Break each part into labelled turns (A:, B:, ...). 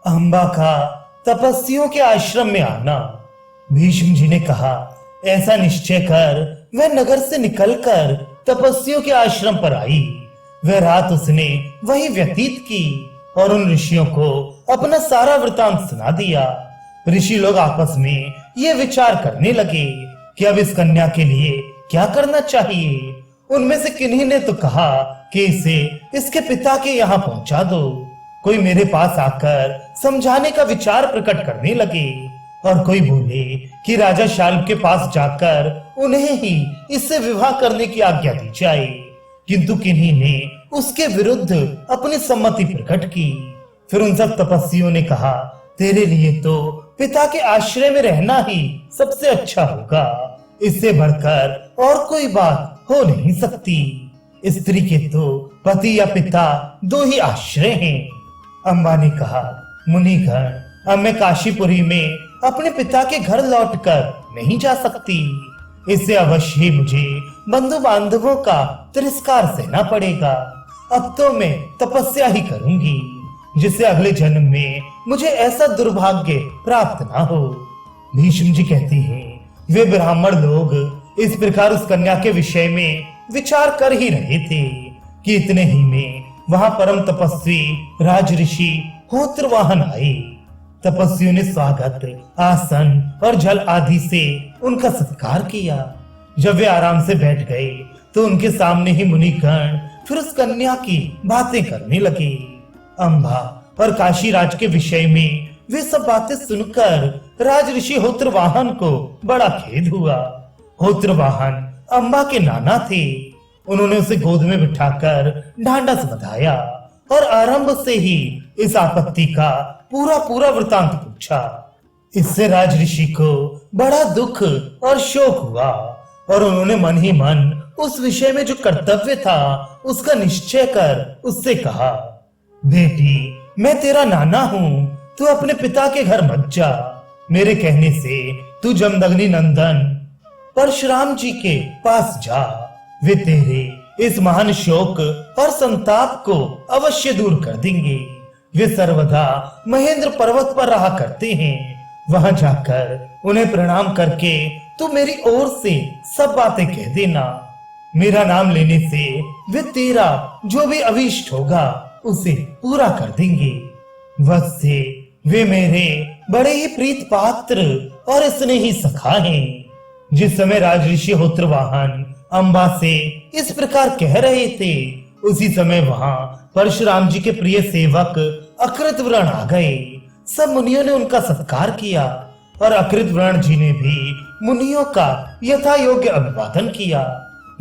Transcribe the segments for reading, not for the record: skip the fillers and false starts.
A: अम्बा का तपस्वियों के आश्रम में आना। भीष्म जी ने कहा, ऐसा निश्चय कर वह नगर से निकलकर तपस्वियों के आश्रम पर आई। वह रात उसने वहीं व्यतीत की और उन ऋषियों को अपना सारा वृतांत सुना दिया। ऋषि लोग आपस में ये विचार करने लगे कि अब इस कन्या के लिए क्या करना चाहिए। उनमें से किन्हीं ने तो कहा कि इसे इसके पिता के यहाँ पहुंचा दो। कोई मेरे पास आकर समझाने का विचार प्रकट करने लगे और कोई बोले कि राजा शाल्व के पास जाकर उन्हें ही इससे विवाह करने की आज्ञा दी जाए। किंतु किन्हीं ने उसके विरुद्ध अपनी सम्मति प्रकट की। फिर उन सब तपस्वियों ने कहा, तेरे लिए तो पिता के आश्रय में रहना ही सबसे अच्छा होगा। इससे बढ़कर और कोई बात हो नहीं सकती। स्त्री के तो पति या पिता दो ही आश्रय हैं। अम्बा ने कहा, मुनिगण, अब मैं काशीपुरी में अपने पिता के घर लौटकर नहीं जा सकती। इससे अवश्य ही मुझे बंधु बांधवों का तिरस्कार सहना पड़ेगा। अब तो मैं तपस्या ही करूंगी, जिससे अगले जन्म में मुझे ऐसा दुर्भाग्य प्राप्त ना हो। भीष्म जी कहते हैं, वे ब्राह्मण लोग इस प्रकार उस कन्या के विषय में विचार कर ही रहे थे कि इतने ही में वहां परम तपस्वी राज ऋषि होत्रवाहन आए। तपस्वियों ने स्वागत, आसन और जल आदि से उनका सत्कार किया। जब वे आराम से बैठ गए तो उनके सामने ही मुनिगण फिर उस कन्या की बातें करने लगे। अम्बा और काशी राज के विषय में वे सब बातें सुनकर राज ऋषि होत्रवाहन को बड़ा खेद हुआ। होत्रवाहन अम्बा के नाना थे। उन्होंने उसे गोद में बिठाकर ढांढस बंधाया और आरंभ से ही इस आपत्ति का पूरा पूरा वृतांत पूछा। इससे राज ऋषि को बड़ा दुख और शोक हुआ और उन्होंने मन ही मन उस विषय में जो कर्तव्य था उसका निश्चय कर उससे कहा, बेटी, मैं तेरा नाना हूँ, तू अपने पिता के घर मत जा। मेरे कहने से तू जमदग्नि नंदन परशुराम जी के पास जा। वे तेरे इस महान शोक और संताप को अवश्य दूर कर देंगे। वे सर्वदा महेंद्र पर्वत पर रहा करते हैं। वहां जाकर उन्हें प्रणाम करके तू मेरी ओर से सब बातें कह देना। मेरा नाम लेने से वे तेरा जो भी अभीष्ट होगा उसे पूरा कर देंगे। वत्से, वे मेरे बड़े ही प्रीत पात्र और स्नेही सखा हैं। जिस समय राज ऋषि होत्रवाहन अम्बा से इस प्रकार कह रहे थे, उसी समय वहां परशुराम जी के प्रिय सेवक अकृतव्रण आ गए। सब मुनियों ने उनका सत्कार किया और अकृतव्रण जी ने भी मुनियों का यथा योग्य अभिवादन किया।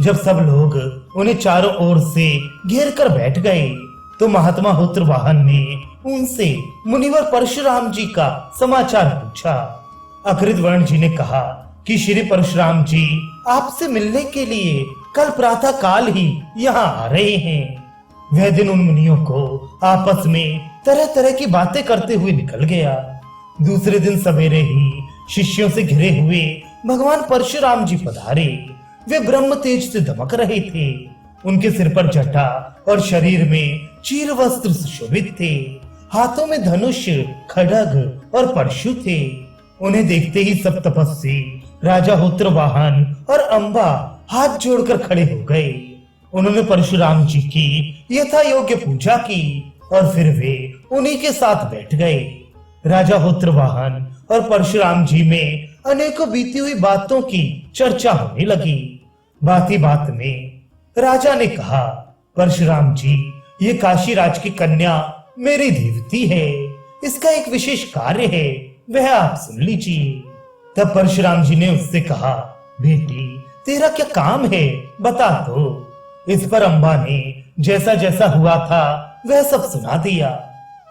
A: जब सब लोग उन्हें चारों ओर से घेर कर बैठ गए तो महात्मा होत्रवाहन ने उनसे मुनिवर परशुराम जी का समाचार पूछा। अकृतवर्ण जी ने कहा कि श्री परशुराम जी आपसे मिलने के लिए कल प्रातः काल ही यहाँ आ रहे हैं। वह दिन उन मुनियों को आपस में तरह तरह की बातें करते हुए निकल गया। दूसरे दिन सवेरे ही शिष्यों से घिरे हुए भगवान परशुराम जी पधारे। वे ब्रह्म तेज से दमक रहे थे। उनके सिर पर जटा और शरीर में चीर वस्त्र सुशोभित थे। हाथों में धनुष, खड्ग और परशु थे। उन्हें देखते ही सब तपस्वी राजा होत्रवाहन और अम्बा हाथ जोड़कर खड़े हो गए। उन्होंने परशुराम जी की यथा योग्य पूजा की और फिर वे उन्हीं के साथ बैठ गए। राजा होत्रवाहन और परशुराम जी में अनेकों बीती हुई बातों की चर्चा होने लगी। बात ही बात में राजा ने कहा, परशुराम जी, ये काशी राज की कन्या मेरी देवती है। इसका एक विशेष कार्य है, वह आप सुन लीजिए। तब परशुराम जी ने उससे कहा, बेटी, तेरा क्या काम है, बता दो। इस पर अम्बा ने जैसा जैसा हुआ था वह सब सुना दिया।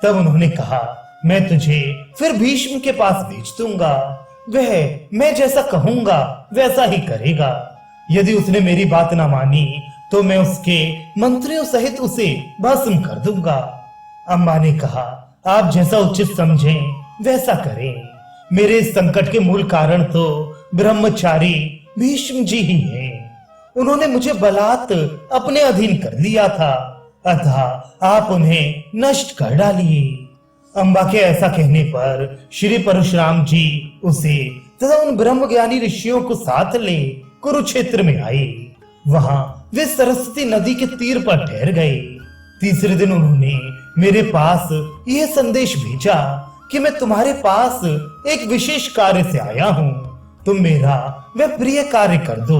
A: तब उन्होंने कहा, मैं तुझे फिर भीष्म के पास भेज दूंगा। वह मैं जैसा कहूंगा वैसा ही करेगा। यदि उसने मेरी बात ना मानी तो मैं उसके मंत्रियों सहित उसे भस्म कर दूंगा। अम्बा ने कहा, आप जैसा उचित समझें वैसा करें। मेरे इस संकट के मूल कारण तो ब्रह्मचारी भीष्म जी ही हैं। उन्होंने मुझे बलात् अपने अधीन कर लिया था, अतः आप उन्हें नष्ट कर डालिए। अम्बा के ऐसा कहने पर श्री परशुराम जी उसे तथा उन ब्रह्मज्ञानी ऋषियों को साथ ले कुरुक्षेत्र में आए। वहां वे सरस्वती नदी के तीर पर ठहर गए। तीसरे दिन उन्होंने मेरे पास यह संदेश भेजा कि मैं तुम्हारे पास एक विशेष कार्य से आया हूँ, तुम मेरा वह प्रिय कार्य कर दो।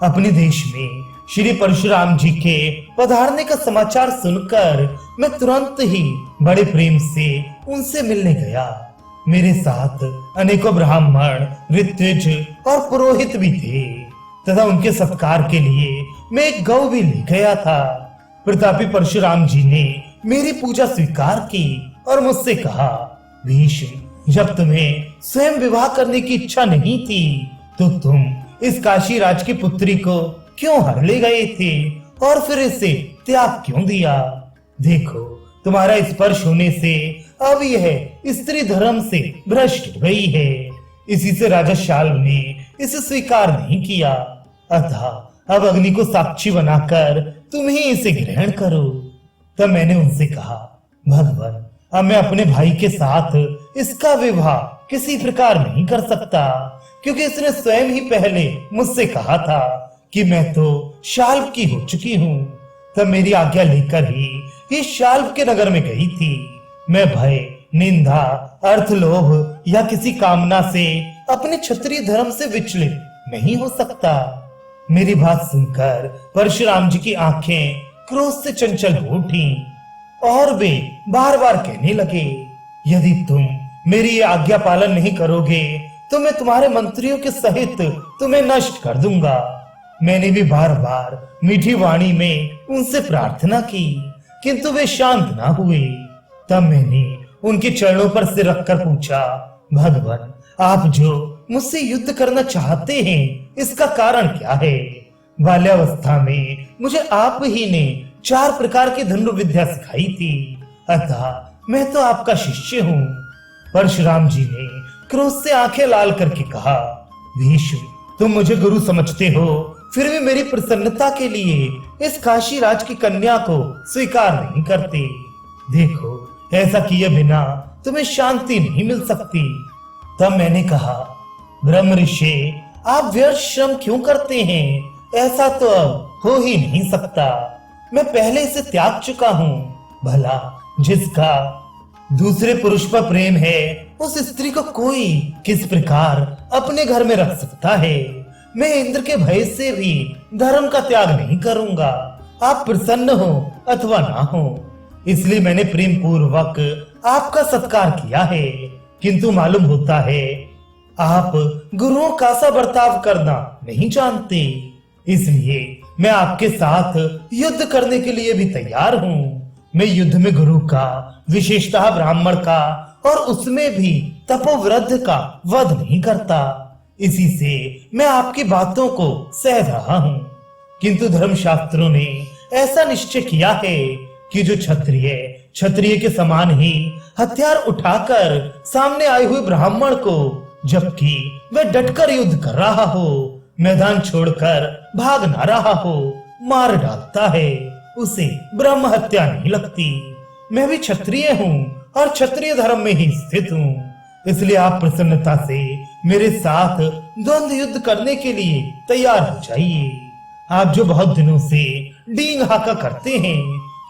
A: अपने देश में श्री परशुराम जी के पधारने का समाचार सुनकर मैं तुरंत ही बड़े प्रेम से उनसे मिलने गया। मेरे साथ अनेकों ब्राह्मण, ऋत्विज और पुरोहित भी थे तथा उनके सत्कार के लिए मैं एक गौ भी ले गया था। प्रतापी परशुराम जी ने मेरी पूजा स्वीकार की और मुझसे कहा, भीष्म, जब तुम्हें स्वयं विवाह करने की इच्छा नहीं थी तो तुम इस काशी राज की पुत्री को क्यों हर ले गए थे और फिर इसे त्याग क्यों दिया? देखो, तुम्हारा स्पर्श होने से अब यह स्त्री धर्म से भ्रष्ट हो गई है। इसी से राजा शाल्व ने इसे स्वीकार नहीं किया, अतः अब अग्नि को साक्षी बनाकर तुम ही इसे ग्रहण करो। तब मैंने उनसे कहा, भगवान, अब मैं अपने भाई के साथ इसका विवाह किसी प्रकार नहीं कर सकता, क्योंकि इसने स्वयं ही पहले मुझसे कहा था कि मैं तो शाल्व की हो चुकी हूँ। तब मेरी आज्ञा लेकर ही ये शाल्व के नगर में गई थी। मैं भय, निंदा, अर्थलोभ या किसी कामना से अपने क्षत्रिय धर्म से विचलित नहीं हो सकता। मेरी बात सुनकर परशुराम जी की आंखें क्रोध से चंचल हो उठी और वे बार बार कहने लगे, यदि तुम मेरी आज्ञा पालन नहीं करोगे तो मैं तुम्हारे मंत्रियों के सहित तुम्हें नष्ट कर दूंगा। मैंने भी बार बार मीठी वाणी में उनसे प्रार्थना की, किंतु वे शांत ना हुए। तब मैंने उनके चरणों पर सिर रखकर पूछा, भगवान, आप जो मुझसे युद्ध करना चाहते हैं, इसका कारण क्या है? बाल्यावस्था में मुझे आप ही ने 4 प्रकार की धनुर्विद्या सिखाई थी, अतः मैं तो आपका शिष्य हूँ। परशुराम जी ने क्रोध से आंखें लाल करके कहा, भीष्म, तुम मुझे गुरु समझते हो, फिर भी मेरी प्रसन्नता के लिए इस काशी राज की कन्या को स्वीकार नहीं करते। देखो, ऐसा किए बिना तुम्हें शांति नहीं मिल सकती। तब मैंने कहा, ब्रह्म ऋषि, आप व्यर्थ श्रम क्यों करते हैं? ऐसा तो अब हो ही नहीं सकता। मैं पहले इसे त्याग चुका हूँ। भला जिसका दूसरे पुरुष पर प्रेम है, उस स्त्री को कोई किस प्रकार अपने घर में रख सकता है? मैं इंद्र के भय से भी धर्म का त्याग नहीं करूंगा, आप प्रसन्न हो अथवा ना हो। इसलिए मैंने प्रेम पूर्वक आपका सत्कार किया है, किंतु मालूम होता है आप गुरुओं का सा बर्ताव करना नहीं जानते। इसलिए मैं आपके साथ युद्ध करने के लिए भी तैयार हूँ। मैं युद्ध में गुरु का, विशेषतः ब्राह्मण का और उसमें भी तपोवृद्ध का वध नहीं करता। इसी से मैं आपकी बातों को सह रहा हूँ, किंतु धर्मशास्त्रों ने ऐसा निश्चय किया है कि जो क्षत्रिय के समान ही हथियार उठाकर सामने आए हुए ब्राह्मण को, जबकि वह डटकर युद्ध कर रहा हो, मैदान छोड़कर भाग ना रहा हो, मार डालता है, उसे ब्रह्म हत्या नहीं लगती। मैं भी क्षत्रिय हूँ और क्षत्रिय धर्म में ही स्थित हूँ। इसलिए आप प्रसन्नता से मेरे साथ द्वंद्व युद्ध करने के लिए तैयार हो जाइए। आप जो बहुत दिनों से डींग हाका करते हैं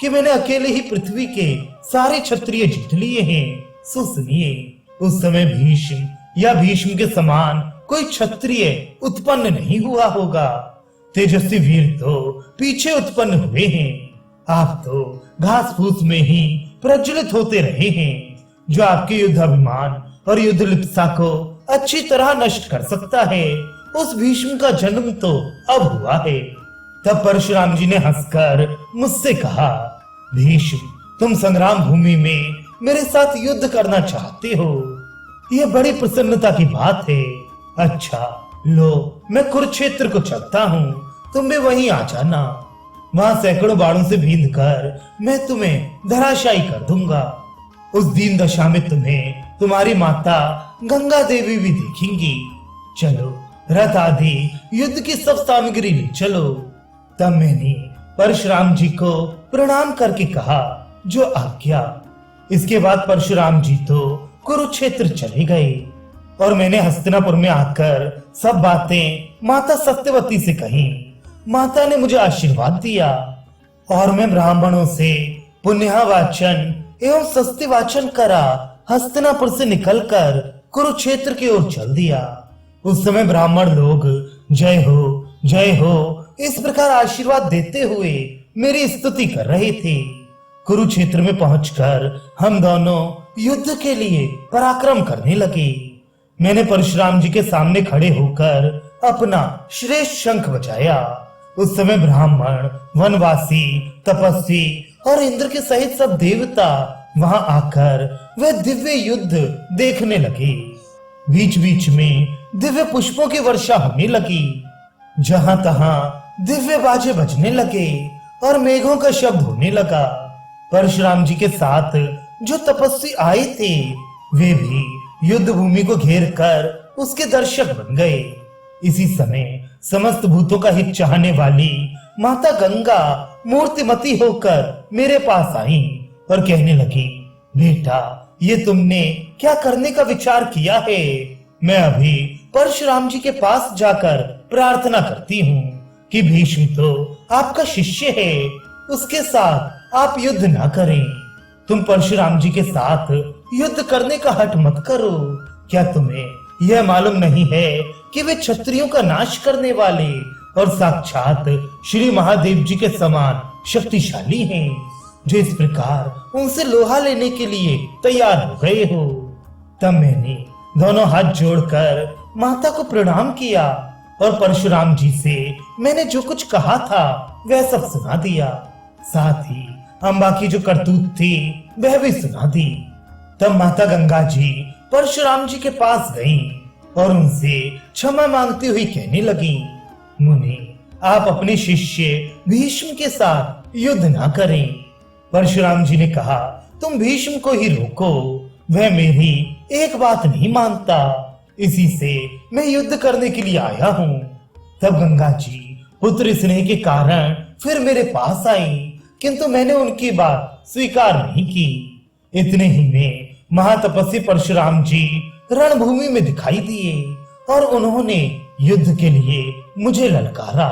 A: कि मैंने अकेले ही पृथ्वी के सारे क्षत्रिय जीत लिए हैं, सो सुनिए, उस समय भीष्म या भीष्म के समान कोई क्षत्रिय उत्पन्न नहीं हुआ होगा। तेजस्वी वीर तो पीछे उत्पन्न हुए हैं। आप तो घास फूस में ही प्रज्वलित होते रहे हैं। जो आपके युद्ध अभिमान और युद्ध लिप्सा को अच्छी तरह नष्ट कर सकता है, उस भीष्म का जन्म तो अब हुआ है। तब परशुराम जी ने हंसकर मुझसे कहा, भीष्म, तुम संग्राम भूमि में मेरे साथ युद्ध करना चाहते हो, यह बड़ी प्रसन्नता की बात है। अच्छा लो, मैं कुरुक्षेत्र को चलता हूँ, तुम भी वहीं आ जाना। वहां सैकड़ों बाणों से बींध कर मैं तुम्हें धराशायी कर दूंगा। उस दीन दशा में तुम्हें तुम्हारी माता गंगा देवी भी देखेंगी। चलो, रथ आदि युद्ध की सब सामग्री ले चलो। तब मैंने परशुराम जी को प्रणाम करके कहा, जो आज्ञा। इसके बाद परशुराम जी तो कुरुक्षेत्र चले गए और मैंने हस्तिनापुर में आकर सब बातें माता सत्यवती से कही। माता ने मुझे आशीर्वाद दिया और मैं ब्राह्मणों से पुण्यवाचन एवं सस्ती वाचन करा हस्तिनापुर से निकलकर कुरुक्षेत्र की ओर चल दिया। उस समय ब्राह्मण लोग जय हो इस प्रकार आशीर्वाद देते हुए मेरी स्तुति कर रहे थे। कुरुक्षेत्र में पहुंचकर हम दोनों युद्ध के लिए पराक्रम करने लगे। मैंने परशुराम जी के सामने खड़े होकर अपना श्रेष्ठ शंख बजाया। उस समय ब्राह्मण, वनवासी, तपस्वी और इंद्र के सहित सब देवता वहां आकर वे दिव्य युद्ध देखने लगे। बीच बीच में दिव्य पुष्पों की वर्षा होने लगी। जहां तहां दिव्य बाजे बजने लगे और मेघों का शब्द होने लगा। परशुराम जी के साथ जो तपस्वी आए थे वे भी युद्ध भूमि को घेर कर उसके दर्शक बन गए। इसी समय समस्त भूतों का हित चाहने वाली माता गंगा मूर्तिमती होकर मेरे पास आई और कहने लगी, बेटा ये तुमने क्या करने का विचार किया है? मैं अभी परशुराम जी के पास जाकर प्रार्थना करती हूँ कि भीष्म तो आपका शिष्य है, उसके साथ आप युद्ध ना करें। तुम परशुराम जी के साथ युद्ध करने का हठ मत करो। क्या तुम्हें यह मालूम नहीं है कि वे क्षत्रियों का नाश करने वाले और साक्षात श्री महादेव जी के समान शक्तिशाली हैं, जो इस प्रकार उनसे लोहा लेने के लिए तैयार हो गए हो। तब मैंने दोनों हाथ जोड़कर माता को प्रणाम किया और परशुराम जी से मैंने जो कुछ कहा था वह सब सुना दिया। साथ ही अम्बा की जो करतूत थी वह भी सुना दी। तब माता गंगा जी परशुराम जी के पास गईं और उनसे क्षमा मांगती हुई कहने लगी, मुनि आप अपने शिष्य भीष्म के साथ युद्ध ना करें। परशुराम जी ने कहा, तुम भीष्म को ही रोको, वह मेरी एक बात नहीं मानता, इसी से मैं युद्ध करने के लिए आया हूँ। तब गंगा जी पुत्र स्नेह के कारण फिर मेरे पास आई, किंतु मैंने उनकी बात स्वीकार नहीं की। इतने ही में महातपस्वी परशुराम जी रणभूमि में दिखाई दिए और उन्होंने युद्ध के लिए मुझे ललकारा।